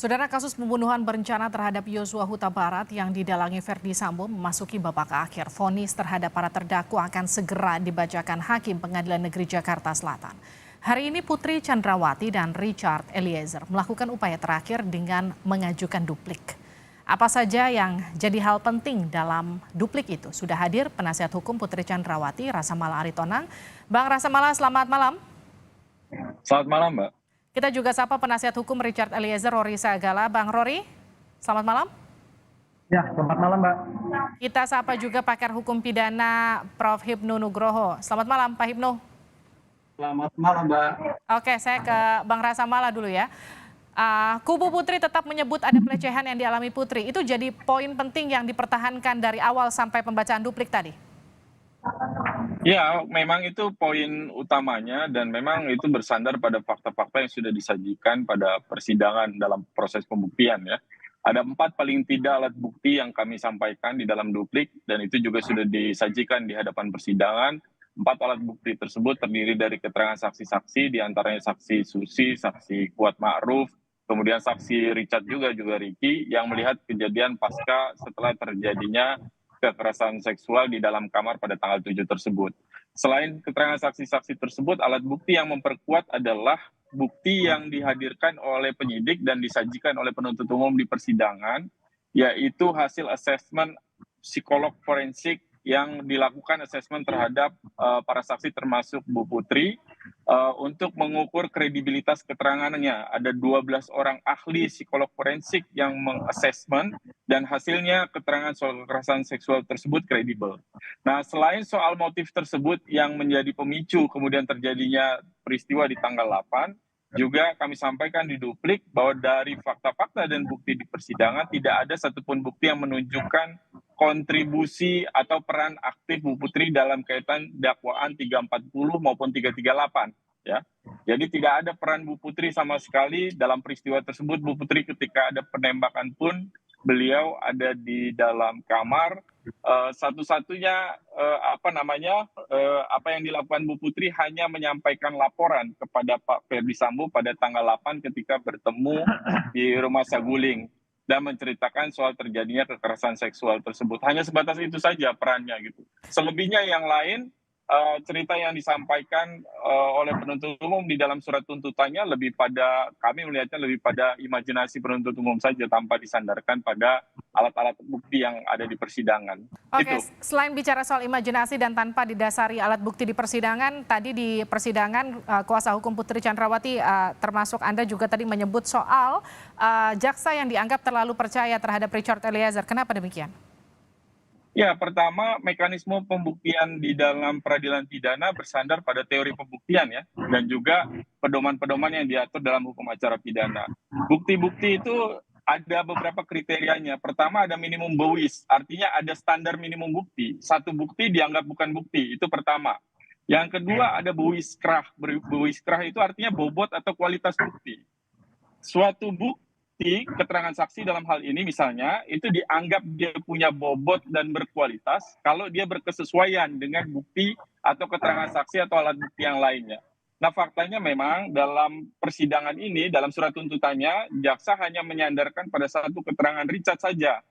Saudara, kasus pembunuhan berencana terhadap Yosua Huta Barat yang didalangi Verdi Sambo memasuki babak akhir. Vonis terhadap para terdakwa akan segera dibacakan Hakim Pengadilan Negeri Jakarta Selatan. Hari ini Putri Chandrawati dan Richard Eliezer melakukan upaya terakhir dengan mengajukan duplik. Apa saja yang jadi hal penting dalam duplik itu? Sudah hadir penasihat hukum Putri Chandrawati, Rasamala Aritonang. Bang Rasamala, selamat malam. Selamat malam, Mbak. Kita juga sapa penasihat hukum Richard Eliezer, Rory Sagala. Bang Rory, selamat malam. Ya, selamat malam, Mbak. Kita sapa juga pakar hukum pidana Prof. Hipnu Nugroho. Selamat malam, Pak Hipnu. Selamat malam, Mbak. Oke, saya ke Bang Rasamala dulu ya. Kubu Putri tetap menyebut ada pelecehan yang dialami Putri. Itu jadi poin penting yang dipertahankan dari awal sampai pembacaan duplik tadi. Ya, memang itu poin utamanya dan memang itu bersandar pada fakta-fakta yang sudah disajikan pada persidangan dalam proses pembuktian ya. Ada 4 paling tidak alat bukti yang kami sampaikan di dalam duplik dan itu juga sudah disajikan di hadapan persidangan. 4 alat bukti tersebut terdiri dari keterangan saksi-saksi, diantaranya saksi Susi, saksi Kuat Ma'ruf, kemudian saksi Richard juga Ricky yang melihat kejadian pasca setelah terjadinya kekerasan seksual di dalam kamar pada tanggal 7 tersebut. Selain keterangan saksi-saksi tersebut, alat bukti yang memperkuat adalah bukti yang dihadirkan oleh penyidik dan disajikan oleh penuntut umum di persidangan, yaitu hasil asesmen psikolog forensik yang dilakukan asesmen terhadap para saksi termasuk Bu Putri untuk mengukur kredibilitas keterangannya. Ada 12 orang ahli psikolog forensik yang mengasesmen dan hasilnya keterangan soal kekerasan seksual tersebut kredibel. Nah, selain soal motif tersebut yang menjadi pemicu kemudian terjadinya peristiwa di tanggal 8, juga kami sampaikan di duplik bahwa dari fakta-fakta dan bukti di persidangan tidak ada satupun bukti yang menunjukkan kontribusi atau peran aktif Bu Putri dalam kaitan dakwaan 340 maupun 338 ya. Jadi tidak ada peran Bu Putri sama sekali dalam peristiwa tersebut. Bu Putri ketika ada penembakan pun beliau ada di dalam kamar. Satu-satunya apa yang dilakukan Bu Putri hanya menyampaikan laporan kepada Pak Verdi Sambo pada tanggal 8 ketika bertemu di Rumah Saguling dan menceritakan soal terjadinya kekerasan seksual tersebut. Hanya sebatas itu saja perannya gitu. Selebihnya yang lain cerita yang disampaikan oleh penuntut umum di dalam surat tuntutannya kami melihatnya lebih pada imajinasi penuntut umum saja tanpa disandarkan pada alat-alat bukti yang ada di persidangan. Oke, selain bicara soal imajinasi dan tanpa didasari alat bukti di persidangan, tadi di persidangan kuasa hukum Putri Chandrawati termasuk Anda juga tadi menyebut soal jaksa yang dianggap terlalu percaya terhadap Richard Eliezer. Kenapa demikian? Ya, pertama mekanisme pembuktian di dalam peradilan pidana bersandar pada teori pembuktian ya, dan juga pedoman-pedoman yang diatur dalam hukum acara pidana. Bukti-bukti itu ada beberapa kriterianya. Pertama ada minimum bowis, artinya ada standar minimum bukti. Satu bukti dianggap bukan bukti, itu pertama. Yang kedua ada bowis-krah. Bowis-krah itu artinya bobot atau kualitas bukti. Suatu bukti keterangan saksi dalam hal ini misalnya itu dianggap dia punya bobot dan berkualitas kalau dia berkesesuaian dengan bukti atau keterangan saksi atau alat bukti yang lainnya. Nah, faktanya memang dalam persidangan ini, dalam surat tuntutannya, jaksa hanya menyandarkan pada satu keterangan Richard saja.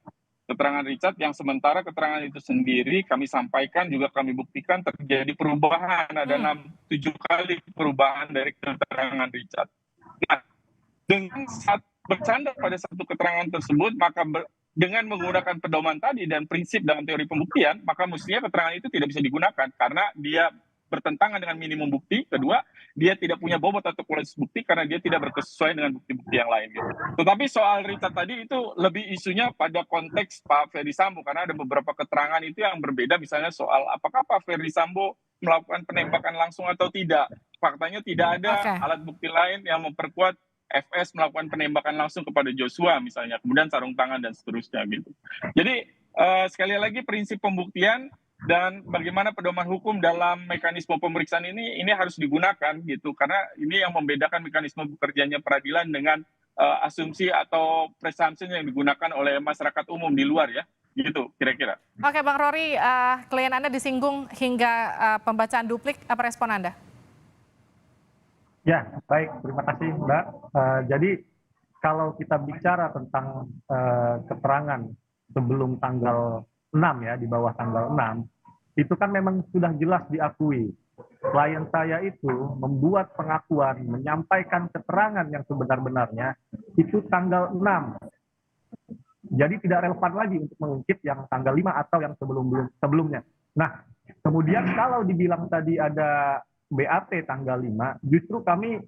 Keterangan Richard yang sementara keterangan itu sendiri kami sampaikan juga kami buktikan terjadi perubahan, ada 6-7 kali perubahan dari keterangan Richard. Nah, dengan bersandar pada satu keterangan tersebut, maka dengan menggunakan pedoman tadi dan prinsip dalam teori pembuktian, maka mestinya keterangan itu tidak bisa digunakan karena dia bertentangan dengan minimum bukti. Kedua, dia tidak punya bobot atau kualitas bukti karena dia tidak berkesesuaian dengan bukti-bukti yang lain. Gitu. Tetapi soal Richard tadi itu lebih isunya pada konteks Pak Verdi Sambo karena ada beberapa keterangan itu yang berbeda, misalnya soal apakah Pak Verdi Sambo melakukan penembakan langsung atau tidak. Faktanya tidak ada alat bukti lain yang memperkuat FS melakukan penembakan langsung kepada Joshua misalnya, kemudian sarung tangan dan seterusnya gitu. Jadi sekali lagi prinsip pembuktian dan bagaimana pedoman hukum dalam mekanisme pemeriksaan ini harus digunakan gitu, karena ini yang membedakan mekanisme bekerjanya peradilan dengan asumsi atau presumption yang digunakan oleh masyarakat umum di luar ya. Gitu kira-kira. Oke Bang Rory, klien Anda disinggung hingga pembacaan duplik, apa respon Anda? Ya, baik. Terima kasih, Mbak. Jadi kalau kita bicara tentang keterangan sebelum tanggal 6 ya, di bawah tanggal 6, itu kan memang sudah jelas diakui. Klien saya itu membuat pengakuan, menyampaikan keterangan yang sebenar-benarnya itu tanggal 6. Jadi tidak relevan lagi untuk mengungkit yang tanggal 5 atau yang sebelumnya. Nah, kemudian kalau dibilang tadi ada BAT tanggal 5, justru kami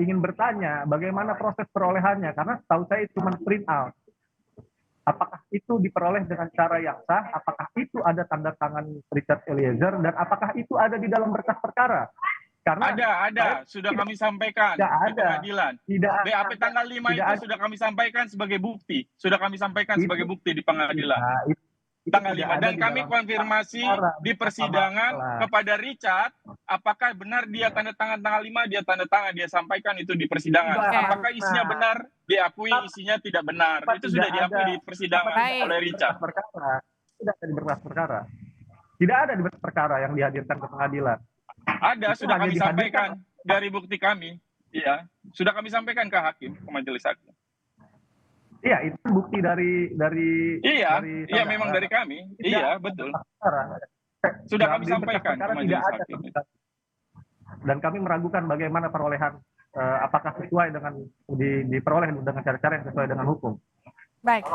ingin bertanya bagaimana proses perolehannya, karena setahu saya cuma print out. Apakah itu diperoleh dengan cara yang sah? Apakah itu ada tanda tangan Richard Eliezer? Dan apakah itu ada di dalam berkas perkara? Karena ada, sudah kami sampaikan di pengadilan. BAP tanggal 5 itu sudah kami sampaikan sebagai bukti. Sudah kami sampaikan sebagai bukti di pengadilan. Tanggal 5, dan kami konfirmasi di persidangan kepada Richard, apakah benar dia tanda tangan tanggal 5, dia tanda tangan, dia sampaikan itu di persidangan. Apakah isinya benar, diakui isinya tidak benar. Itu sudah diakui di persidangan oleh Richard. Tidak ada di berkas perkara. Tidak ada di berkas perkara yang dihadirkan ke pengadilan. Ada, sudah kami sampaikan dari bukti kami. Iya, sudah kami sampaikan ke hakim, ke majelis hakim. Iya, itu bukti dari Iya, memang dari kami. Iya, betul. Sudah kami sampaikan ke majelis hakim. Dan kami meragukan bagaimana perolehan, apakah sesuai dengan diperoleh dengan cara-cara yang sesuai dengan hukum. Baik,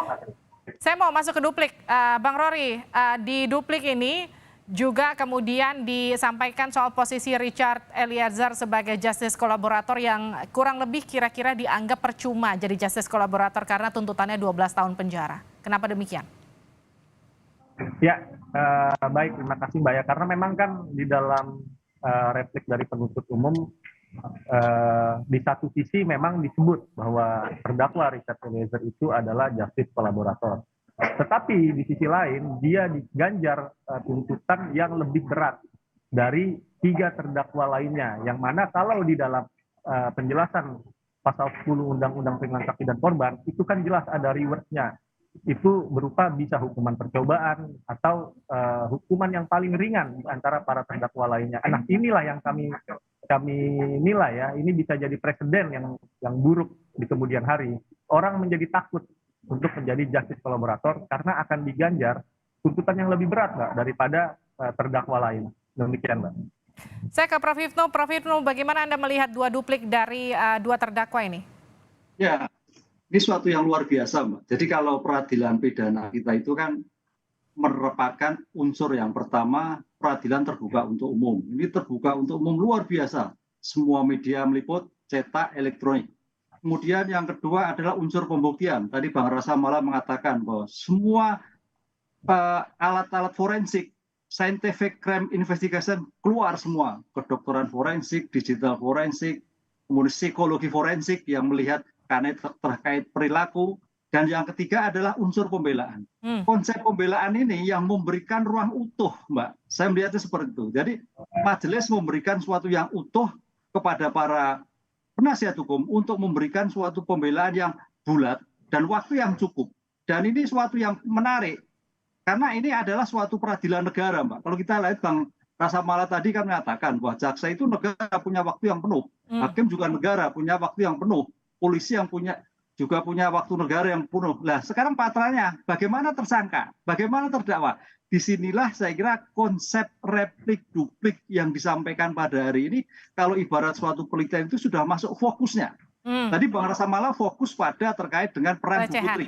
saya mau masuk ke duplik, Bang Rory. Di duplik ini juga kemudian disampaikan soal posisi Richard Eliezer sebagai justice kolaborator yang kurang lebih kira-kira dianggap percuma jadi justice kolaborator karena tuntutannya 12 tahun penjara. Kenapa demikian? Ya, baik, terima kasih Mbak ya. Karena memang kan di dalam replik dari penuntut umum di satu sisi memang disebut bahwa terdakwa Richard Eliezer itu adalah justice kolaborator. Tetapi di sisi lain dia diganjar tuntutan yang lebih berat dari 3 terdakwa lainnya, yang mana kalau di dalam penjelasan pasal 10 Undang-Undang Perlindungan Saksi dan Korban itu kan jelas ada rewardnya, itu berupa bisa hukuman percobaan atau hukuman yang paling ringan antara para terdakwa lainnya. Nah, inilah yang kami nilai ya, ini bisa jadi presiden yang buruk di kemudian hari. Orang menjadi takut untuk menjadi justice kolaborator karena akan diganjar tuntutan yang lebih berat, Mbak, daripada terdakwa lain. Demikian, Mbak. Saya ke Prof. Hipnu. Prof. Hipnu, bagaimana Anda melihat 2 duplik dari 2 terdakwa ini? Ya, ini suatu yang luar biasa, Mbak. Jadi kalau peradilan pidana kita itu kan merupakan unsur yang pertama, peradilan terbuka untuk umum. Ini terbuka untuk umum luar biasa. Semua media meliput, cetak, elektronik. Kemudian yang kedua adalah unsur pembuktian. Tadi Bang Rasa Mala mengatakan bahwa semua alat-alat forensik, scientific crime investigation keluar semua. Kedokteran forensik, digital forensik, kemudian psikologi forensik yang melihat karena terkait perilaku. Dan yang ketiga adalah unsur pembelaan. Konsep pembelaan ini yang memberikan ruang utuh, Mbak. Saya melihatnya seperti itu. Jadi majelis memberikan suatu yang utuh kepada para penasihat hukum untuk memberikan suatu pembelaan yang bulat dan waktu yang cukup. Dan ini suatu yang menarik, karena ini adalah suatu peradilan negara, Mbak. Kalau kita lihat Bang Rasa Mala tadi kan mengatakan bahwa jaksa itu negara punya waktu yang penuh, hakim juga negara punya waktu yang penuh, polisi yang juga punya waktu negara yang penuh. Nah, sekarang patranya, bagaimana tersangka, bagaimana terdakwa? Disinilah saya kira konsep replik duplik yang disampaikan pada hari ini, kalau ibarat suatu penelitian itu sudah masuk fokusnya. Tadi Bang Rasa Mala fokus pada terkait dengan peran Bu Putri.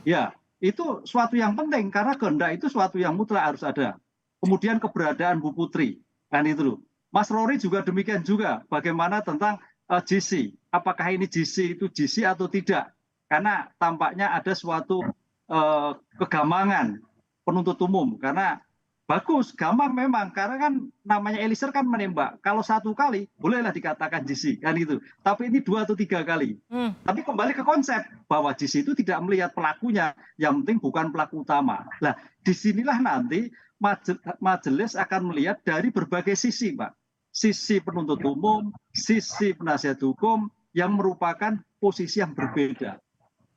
Ya, itu suatu yang penting karena kehendak itu suatu yang mutlak harus ada. Kemudian keberadaan Bu Putri, kan itu loh. Mas Rory juga demikian juga. Bagaimana tentang GC? Apakah ini GC itu GC atau tidak? Karena tampaknya ada suatu kegamangan penuntut umum, karena bagus, gampang memang, karena kan namanya Eliezer kan menembak, kalau 1 kali bolehlah dikatakan GC kan itu, tapi ini 2 atau 3 kali. Tapi kembali ke konsep bahwa GC itu tidak melihat pelakunya, yang penting bukan pelaku utama. Nah, disinilah nanti majelis akan melihat dari berbagai sisi, Pak. Sisi penuntut umum, sisi penasihat hukum yang merupakan posisi yang berbeda,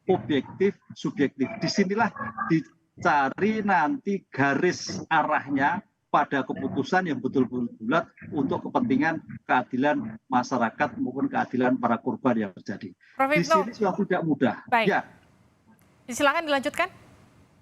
objektif, subjektif. Disinilah dicari nanti garis arahnya pada keputusan yang betul-betul bulat untuk kepentingan keadilan masyarakat maupun keadilan para korban yang terjadi. Prof. Di Hipnu, sini sudah tidak mudah. baik. Ya, Silakan dilanjutkan.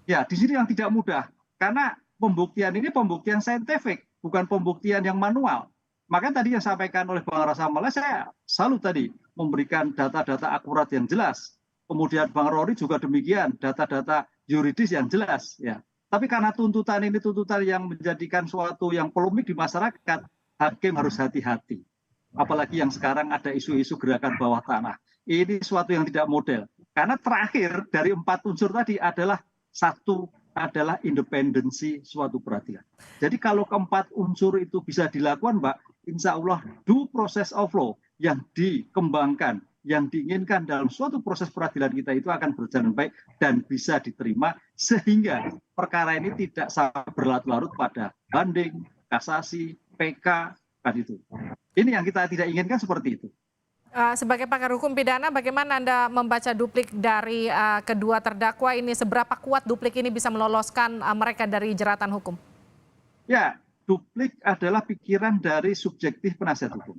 ya di sini yang tidak mudah karena pembuktian ini pembuktian saintifik, bukan pembuktian yang manual. Makanya tadi yang disampaikan oleh Bang Rasa Mala, saya salut tadi memberikan data-data akurat yang jelas. Kemudian Bang Rory juga demikian, data-data yuridis yang jelas. Ya. Tapi karena tuntutan ini tuntutan yang menjadikan suatu yang polemik di masyarakat, hakim harus hati-hati. Apalagi yang sekarang ada isu-isu gerakan bawah tanah. Ini suatu yang tidak model. Karena terakhir dari 4 unsur tadi adalah satu adalah independensi suatu peradilan. Jadi kalau keempat unsur itu bisa dilakukan, Mbak, insya Allah due process of law yang dikembangkan, yang diinginkan dalam suatu proses peradilan kita itu akan berjalan baik dan bisa diterima sehingga perkara ini tidak sampai berlarut-larut pada banding, kasasi, PK, kan itu. Ini yang kita tidak inginkan seperti itu. Sebagai pakar hukum pidana, bagaimana Anda membaca duplik dari kedua terdakwa ini? Seberapa kuat duplik ini bisa meloloskan mereka dari jeratan hukum? Ya, duplik adalah pikiran dari subjektif penasihat hukum.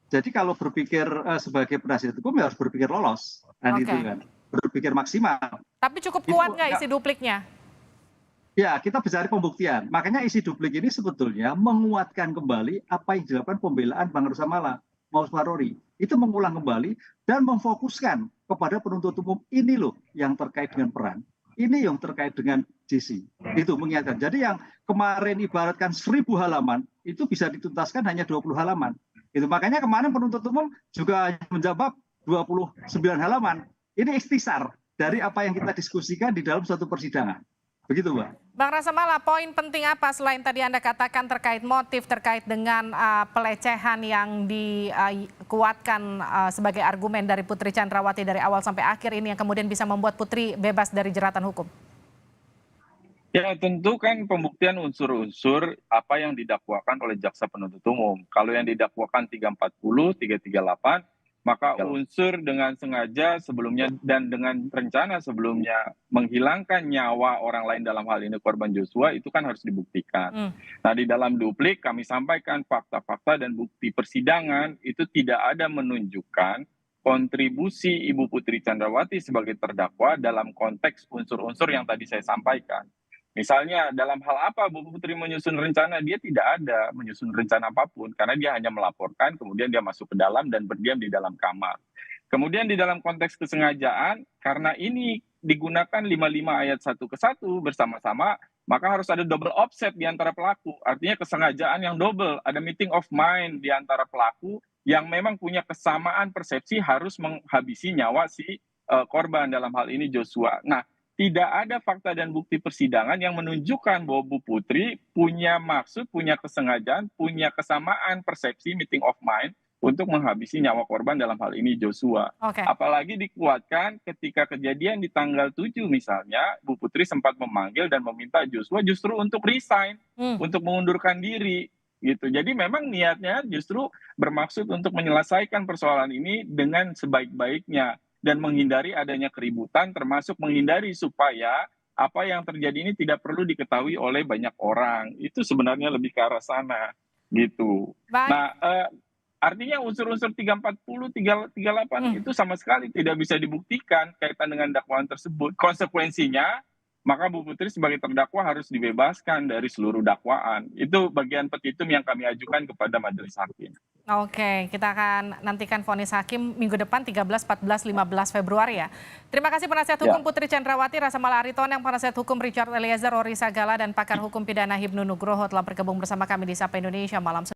Jadi kalau berpikir sebagai penasihat hukum ya harus berpikir lolos, kan itu kan, berpikir maksimal. Tapi cukup kuat nggak isi dupliknya? Ya, kita bicara pembuktian. Makanya isi duplik ini sebetulnya menguatkan kembali apa yang dilakukan pembelaan Bang Rasa Mala, Mas Rory. Itu mengulang kembali dan memfokuskan kepada penuntut umum ini loh yang terkait dengan peran. Ini yang terkait dengan JC. Itu mengingatkan. Jadi yang kemarin ibaratkan 1000 halaman itu bisa dituntaskan hanya 20 halaman. Itu makanya kemarin penuntut umum juga menjawab 29 halaman. Ini ikhtisar dari apa yang kita diskusikan di dalam suatu persidangan. Begitu, Mbak. Bang Rasa Mala, poin penting apa selain tadi Anda katakan terkait motif, terkait dengan pelecehan yang dikuatkan sebagai argumen dari Putri Chandrawati dari awal sampai akhir ini yang kemudian bisa membuat Putri bebas dari jeratan hukum? Ya, tentu kan pembuktian unsur-unsur apa yang didakwakan oleh jaksa penuntut umum. Kalau yang didakwakan 340, 338, maka unsur dengan sengaja sebelumnya dan dengan rencana sebelumnya menghilangkan nyawa orang lain dalam hal ini korban Joshua itu kan harus dibuktikan. Nah, di dalam duplik kami sampaikan fakta-fakta dan bukti persidangan itu tidak ada menunjukkan kontribusi Ibu Putri Chandrawati sebagai terdakwa dalam konteks unsur-unsur yang tadi saya sampaikan. Misalnya dalam hal apa Bu Putri menyusun rencana, dia tidak ada menyusun rencana apapun karena dia hanya melaporkan, kemudian dia masuk ke dalam dan berdiam di dalam kamar. Kemudian di dalam konteks kesengajaan, karena ini digunakan 55 ayat 1 ke 1 bersama-sama, maka harus ada double offset di antara pelaku. Artinya kesengajaan yang double, ada meeting of mind di antara pelaku yang memang punya kesamaan persepsi harus menghabisi nyawa si korban dalam hal ini Joshua. Nah, tidak ada fakta dan bukti persidangan yang menunjukkan bahwa Bu Putri punya maksud, punya kesengajaan, punya kesamaan persepsi meeting of mind untuk menghabisi nyawa korban dalam hal ini Joshua. Apalagi dikuatkan ketika kejadian di tanggal 7 misalnya, Bu Putri sempat memanggil dan meminta Joshua justru untuk resign, untuk mengundurkan diri. Gitu. Jadi memang niatnya justru bermaksud untuk menyelesaikan persoalan ini dengan sebaik-baiknya dan menghindari adanya keributan, termasuk menghindari supaya apa yang terjadi ini tidak perlu diketahui oleh banyak orang. Itu sebenarnya lebih ke arah sana, gitu. Nah, artinya unsur-unsur 340, 338 itu sama sekali tidak bisa dibuktikan kaitan dengan dakwaan tersebut. Konsekuensinya, maka Bu Putri sebagai terdakwa harus dibebaskan dari seluruh dakwaan. Itu bagian petitum yang kami ajukan kepada majelis hakim. Oke, kita akan nantikan vonis hakim minggu depan 13, 14, 15 Februari ya. Terima kasih penasihat hukum Putri Chandrawati, Rasa Mala Aritonang, penasihat hukum Richard Eliezer, Rory Sagala, dan pakar hukum pidana Hipnu Nugroho telah bergabung bersama kami di Sapa Indonesia malam.